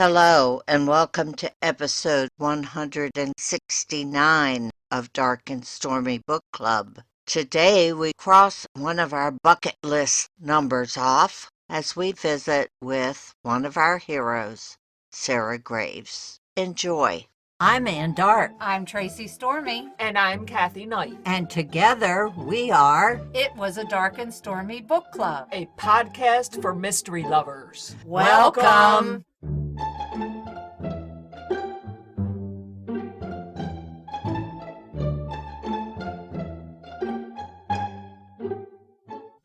Hello, and welcome to episode 169 of Dark and Stormy Book Club. Today we cross one of our bucket list numbers off as we visit with one of our heroes, Sarah Graves. Enjoy. I'm Ann Dart. I'm Tracy Stormy. And I'm Kathy Knight. And together we are It Was a Dark and Stormy Book Club, a podcast for mystery lovers. Welcome.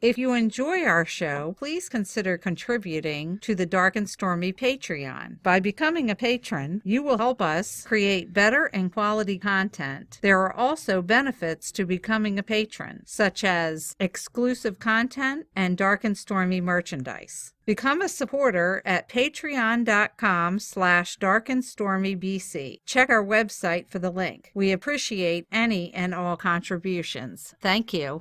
If you enjoy our show, please consider contributing to the Dark and Stormy Patreon. By becoming a patron, you will help us create better and quality content. There are also benefits to becoming a patron, such as exclusive content and Dark and Stormy merchandise. Become a supporter at patreon.com/darkandstormybc. Check our website for the link. We appreciate any and all contributions. Thank you.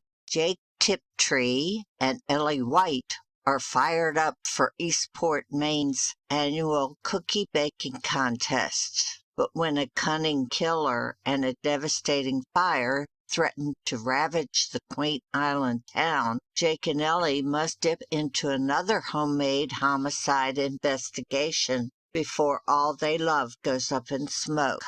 Tiptree and Ellie White are fired up for Eastport, Maine's annual cookie baking contest. But when a cunning killer and a devastating fire threaten to ravage the quaint island town, Jake and Ellie must dip into another homemade homicide investigation before all they love goes up in smoke.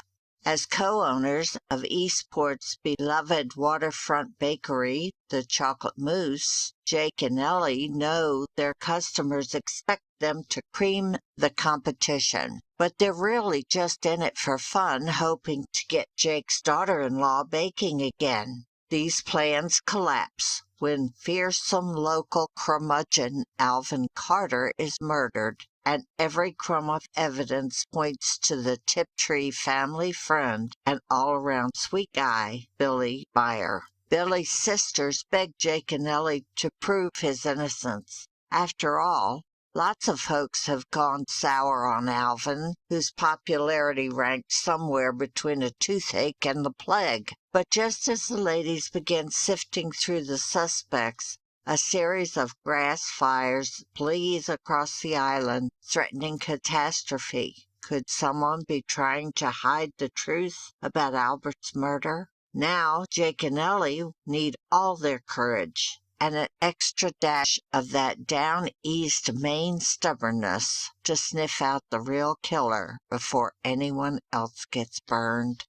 As co-owners of Eastport's beloved waterfront bakery, the Chocolate Mousse, Jake and Ellie know their customers expect them to cream the competition, but they're really just in it for fun, hoping to get Jake's daughter-in-law baking again. These plans collapse when fearsome local curmudgeon Alvin Carter is murdered, and every crumb of evidence points to the Tiptree family friend and all-around sweet guy, Breyer. Billy's sisters beg Jake and Ellie to prove his innocence. After all, lots of folks have gone sour on Alvin, whose popularity ranked somewhere between a toothache and the plague. But just as the ladies begin sifting through the suspects, a series of grass fires blaze across the island, threatening catastrophe. Could someone be trying to hide the truth about Albert's murder? Now Jake and Ellie need all their courage and an extra dash of that down east Maine stubbornness to sniff out the real killer before anyone else gets burned.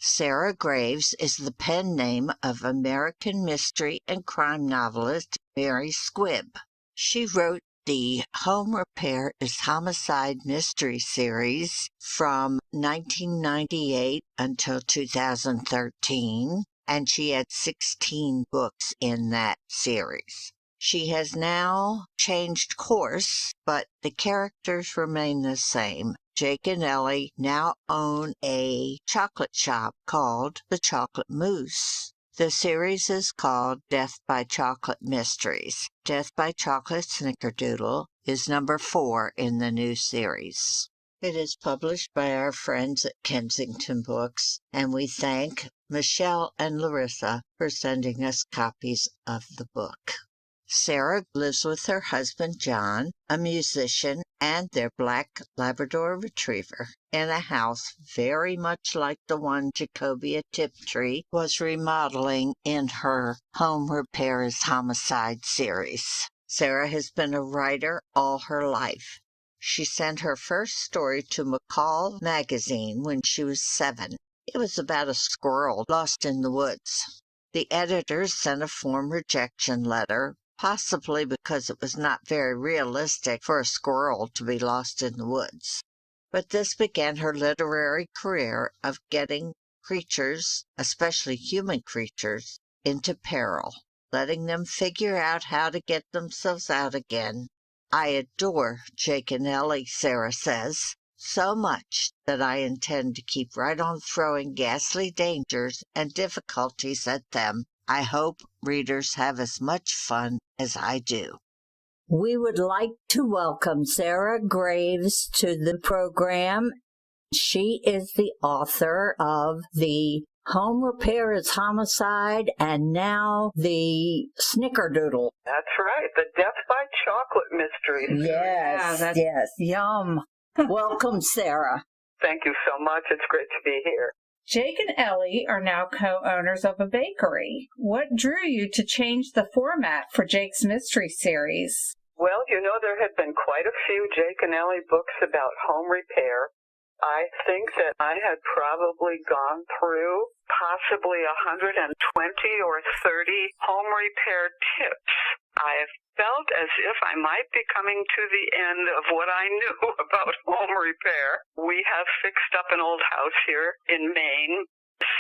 Sarah Graves is the pen name of American mystery and crime novelist Mary Squibb. She wrote the Home Repair is Homicide mystery series from 1998 until 2013, and she had 16 books in that series. She has now changed course, but the characters remain the same. Jake and Ellie now own a chocolate shop called the Chocolate Mousse. The series is called Death by Chocolate Mysteries. Death by Chocolate Snickerdoodle is number 4 in the new series. It is published by our friends at Kensington Books, and we thank Michelle and Larissa for sending us copies of the book. Sarah lives with her husband John, a musician, and their black Labrador retriever in a house very much like the one Jacobia Tiptree was remodeling in her Home Repair is Homicide series. Sarah has been a writer all her life. She sent her first story to McCall magazine when she was 7. It was about a squirrel lost in the woods. The editors sent a form rejection letter, possibly because it was not very realistic for a squirrel to be lost in the woods. But this began her literary career of getting creatures, especially human creatures, into peril, letting them figure out how to get themselves out again. I adore Jake and Ellie, Sarah says, so much that I intend to keep right on throwing ghastly dangers and difficulties at them. I hope readers have as much fun as I do. We would like to welcome Sarah Graves to the program. She is the author of the Home Repair is Homicide and now the Snickerdoodle. That's right, the Death by Chocolate mystery. Yes, yes, yum. Welcome, Sarah. Thank you so much. It's great to be here. Jake and Ellie are now co-owners of a bakery. What drew you to change the format for Jake's mystery series? Well, there had been quite a few Jake and Ellie books about home repair. I think that I had probably gone through possibly 120 or 30 home repair tips. I felt as if I might be coming to the end of what I knew about home repair. We have fixed up an old house here in Maine.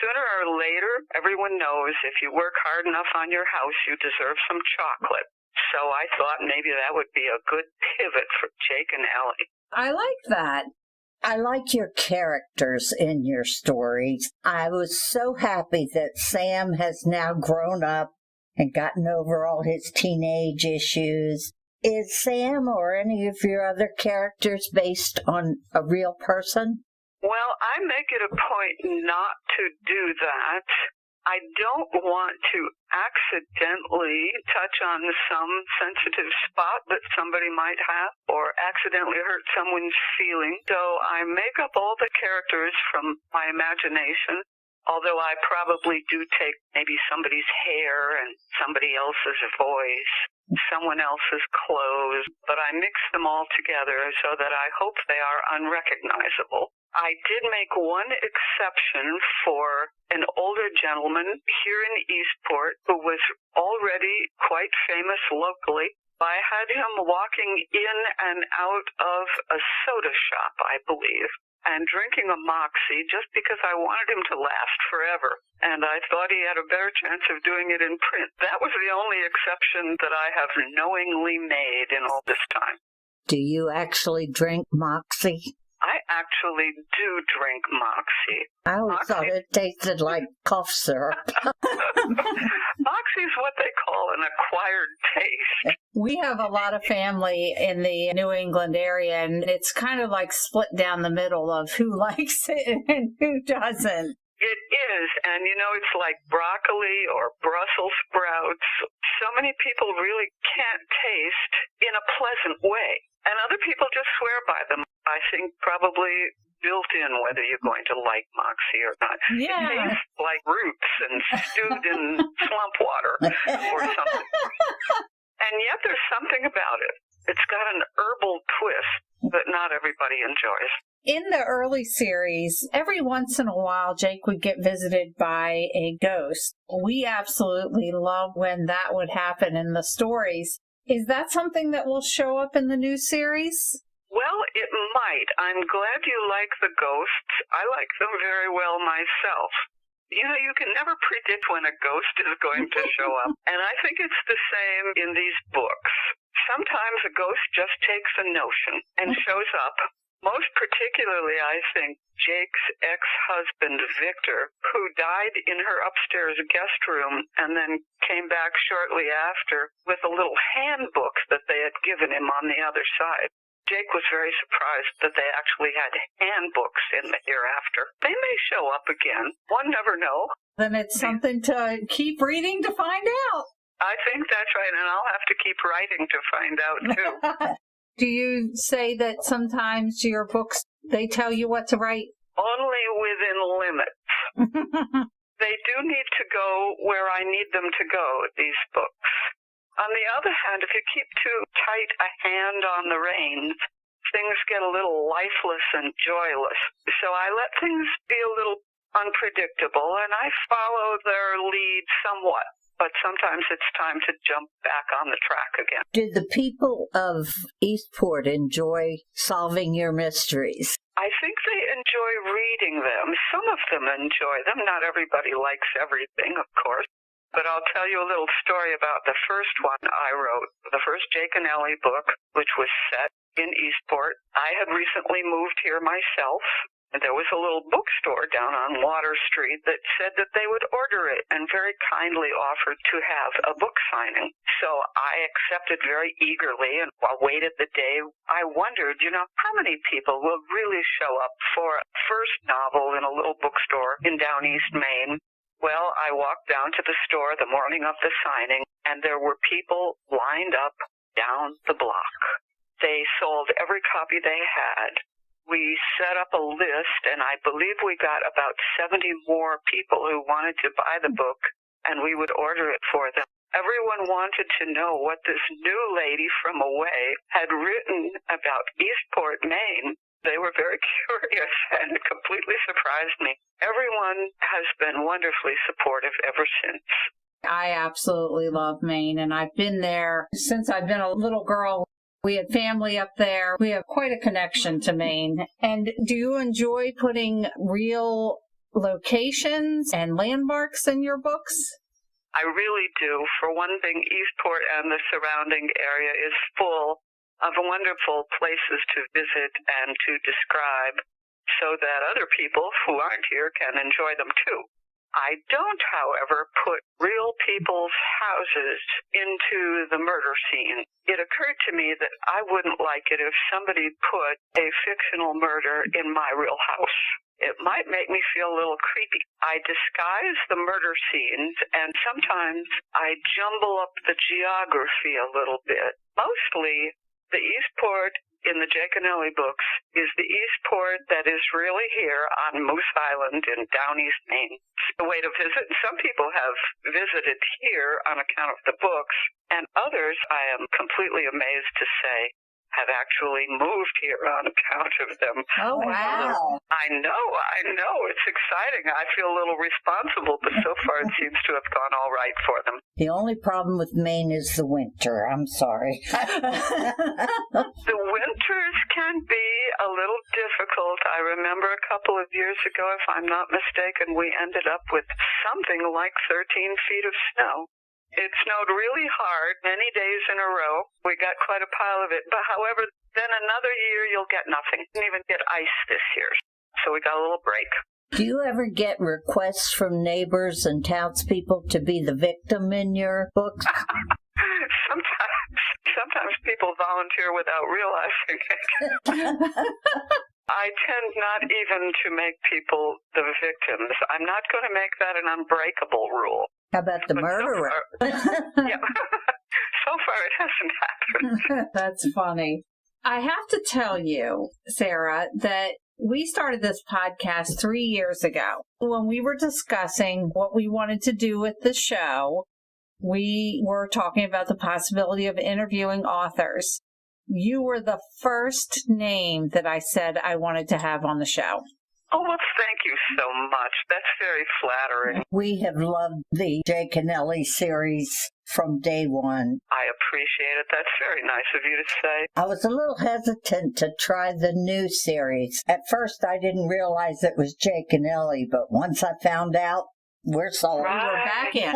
Sooner or later, everyone knows if you work hard enough on your house, you deserve some chocolate. So I thought maybe that would be a good pivot for Jake and Ellie. I like that. I like your characters in your stories. I was so happy that Sam has now grown up and gotten over all his teenage issues. Is Sam or any of your other characters based on a real person? Well, I make it a point not to do that. I don't want to accidentally touch on some sensitive spot that somebody might have or accidentally hurt someone's feelings. So I make up all the characters from my imagination, although I probably do take maybe somebody's hair and somebody else's voice, someone else's clothes, but I mix them all together so that I hope they are unrecognizable. I did make one exception for an older gentleman here in Eastport who was already quite famous locally. I had him walking in and out of a soda shop, I believe, and drinking a Moxie just because I wanted him to last forever. And I thought he had a better chance of doing it in print. That was the only exception that I have knowingly made in all this time. Do you actually drink Moxie? I actually do drink Moxie. I always thought it tasted like cough syrup. Moxie is what they call an acquired taste. We have a lot of family in the New England area, and it's kind of like split down the middle of who likes it and who doesn't. It is, and it's like broccoli or Brussels sprouts. So many people really can't taste in a pleasant way, and other people just swear by them. I think probably built in whether you're going to like Moxie or not. Yeah. It tastes like roots and stewed in slump water or something. And yet there's something about it. It's got an herbal twist that not everybody enjoys. In the early series, every once in a while, Jake would get visited by a ghost. We absolutely love when that would happen in the stories. Is that something that will show up in the new series? Well, it might. I'm glad you like the ghosts. I like them very well myself. You can never predict when a ghost is going to show up. And I think it's the same in these books. Sometimes a ghost just takes a notion and shows up. Most particularly, I think, Jake's ex-husband, Victor, who died in her upstairs guest room and then came back shortly after with a little handbook that they had given him on the other side. Jake was very surprised that they actually had handbooks in the hereafter. They may show up again. One never know. Then it's something to keep reading to find out. I think that's right, and I'll have to keep writing to find out, too. Do you say that sometimes your books, they tell you what to write? Only within limits. They do need to go where I need them to go, these books. On the other hand, if you keep too tight a hand on the reins, things get a little lifeless and joyless. So I let things be a little unpredictable, and I follow their lead somewhat. But sometimes it's time to jump back on the track again. Did the people of Eastport enjoy solving your mysteries? I think they enjoy reading them. Some of them enjoy them. Not everybody likes everything, of course. But I'll tell you a little story about the first one I wrote, the first Jake and Ellie book, which was set in Eastport. I had recently moved here myself, and there was a little bookstore down on Water Street that said that they would order it and very kindly offered to have a book signing. So I accepted very eagerly, and while I waited the day, I wondered, how many people will really show up for a first novel in a little bookstore in Down East Maine? Well, I walked down to the store the morning of the signing, and there were people lined up down the block. They sold every copy they had. we set up a list, and I believe we got about 70 more people who wanted to buy the book, and we would order it for them. Everyone wanted to know what this new lady from away had written about Eastport, Maine. They were very curious, and it completely surprised me. Everyone has been wonderfully supportive ever since. I absolutely love Maine, and I've been there since I've been a little girl. We had family up there. We have quite a connection to Maine. And do you enjoy putting real locations and landmarks in your books? I really do. For one thing, Eastport and the surrounding area is full of wonderful places to visit and to describe so that other people who aren't here can enjoy them too. I don't, however, put real people's houses into the murder scene. It occurred to me that I wouldn't like it if somebody put a fictional murder in my real house. It might make me feel a little creepy. I disguise the murder scenes, and sometimes I jumble up the geography a little bit. Mostly, the Eastport in the Jake and Ellie books is the Eastport that is really here on Moose Island in down East Maine. It's a way to visit. Some people have visited here on account of the books, and others, I am completely amazed to say, have actually moved here on account of them. Oh, wow. I know. It's exciting. I feel a little responsible, but so far it seems to have gone all right for them. The only problem with Maine is the winter. I'm sorry. The winters can be a little difficult. I remember a couple of years ago, if I'm not mistaken, we ended up with something like 13 feet of snow. It snowed really hard, many days in a row. We got quite a pile of it. But however, then another year you'll get nothing. Didn't even get ice this year. So we got a little break. Do you ever get requests from neighbors and townspeople to be the victim in your books? Sometimes people volunteer without realizing it. I tend not even to make people the victims. I'm not going to make that an unbreakable rule. How about the murderer? Yeah. So far it hasn't happened. That's funny. I have to tell you, Sarah, that we started this podcast 3 years ago. When we were discussing what we wanted to do with the show, we were talking about the possibility of interviewing authors. You were the first name that I said I wanted to have on the show. Oh, well, thank you so much. That's very flattering. We have loved the Jake and Ellie series from day one. I appreciate it. That's very nice of you to say. I was a little hesitant to try the new series. At first, I didn't realize it was Jake and Ellie, but once I found out, we're sold. Right. We're back in.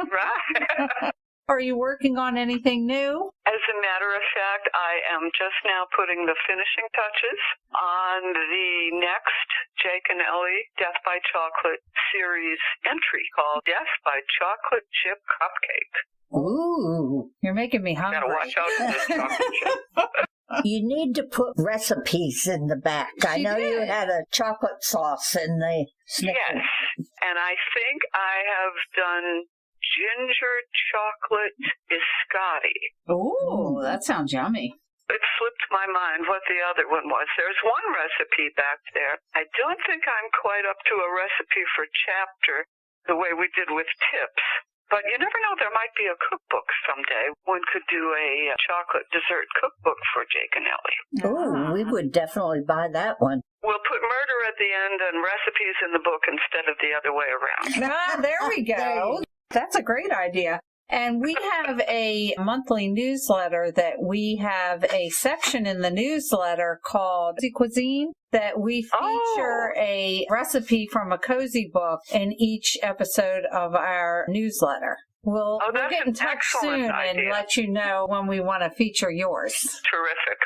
Right. Are you working on anything new? As a matter of fact, I am just now putting the finishing touches on the next Jake and Ellie Death by Chocolate series entry called Death by Chocolate Chip Cupcake. Ooh. You're making me hungry. Gotta watch out for this chocolate chip. You need to put recipes in the back. I know you had a chocolate sauce in the Snickers. Yes, and I think I have done ginger chocolate biscotti. Ooh, that sounds yummy. It slipped my mind what the other one was. There's one recipe back there. I don't think I'm quite up to a recipe for chapter the way we did with tips. But you never know, there might be a cookbook someday. One could do a chocolate dessert cookbook for Jake and Ellie. Oh, we would definitely buy that one. We'll put murder at the end and recipes in the book instead of the other way around. There we go. That's a great idea. And we have a monthly newsletter that we have a section in the newsletter called Cuisine that we feature a recipe from a cozy book in each episode of our newsletter. We'll get in touch soon and let you know when we want to feature yours. Terrific.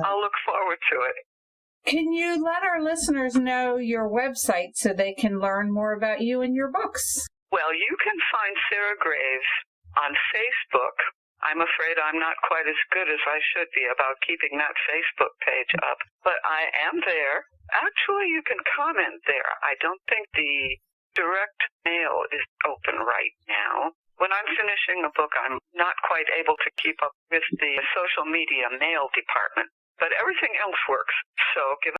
I'll look forward to it. Can you let our listeners know your website so they can learn more about you and your books? Well, you can find Sarah Graves on Facebook. I'm afraid I'm not quite as good as I should be about keeping that Facebook page up, but I am there. Actually, you can comment there. I don't think the direct mail is open right now. When I'm finishing a book, I'm not quite able to keep up with the social media mail department. but everything else works. So give